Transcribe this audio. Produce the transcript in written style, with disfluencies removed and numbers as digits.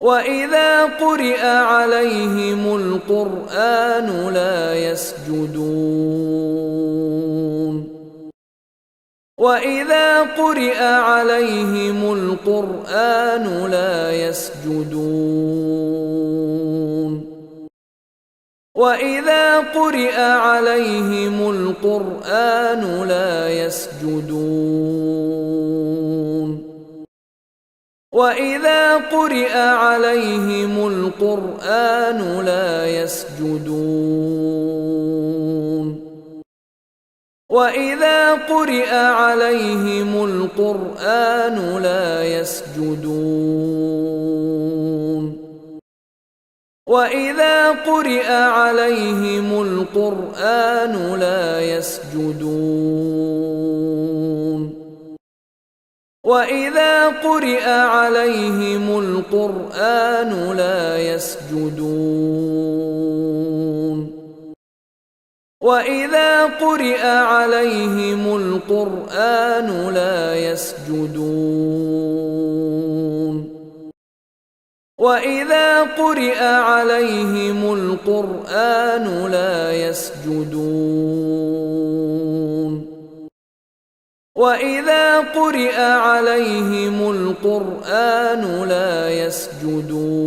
وإذا قرئ عليهم القرآن لا يسجدون وإذا قرئ عليهم القرآن لا يسجدون وإذا قرئ عليهم القرآن لا يسجدون وإذا قرئ عليهم القرآن لا يسجدون وإذا قرئ عليهم القرآن لا يسجدون وإذا قرئ عليهم القرآن لا يسجدون وإذا قرئ عليهم القرآن لا يسجدون وإذا قرئ عليهم القرآن لا يسجدون وإذا قرئ عليهم القرآن لا يسجدون وإذا قرئ عليهم القرآن لا يسجدون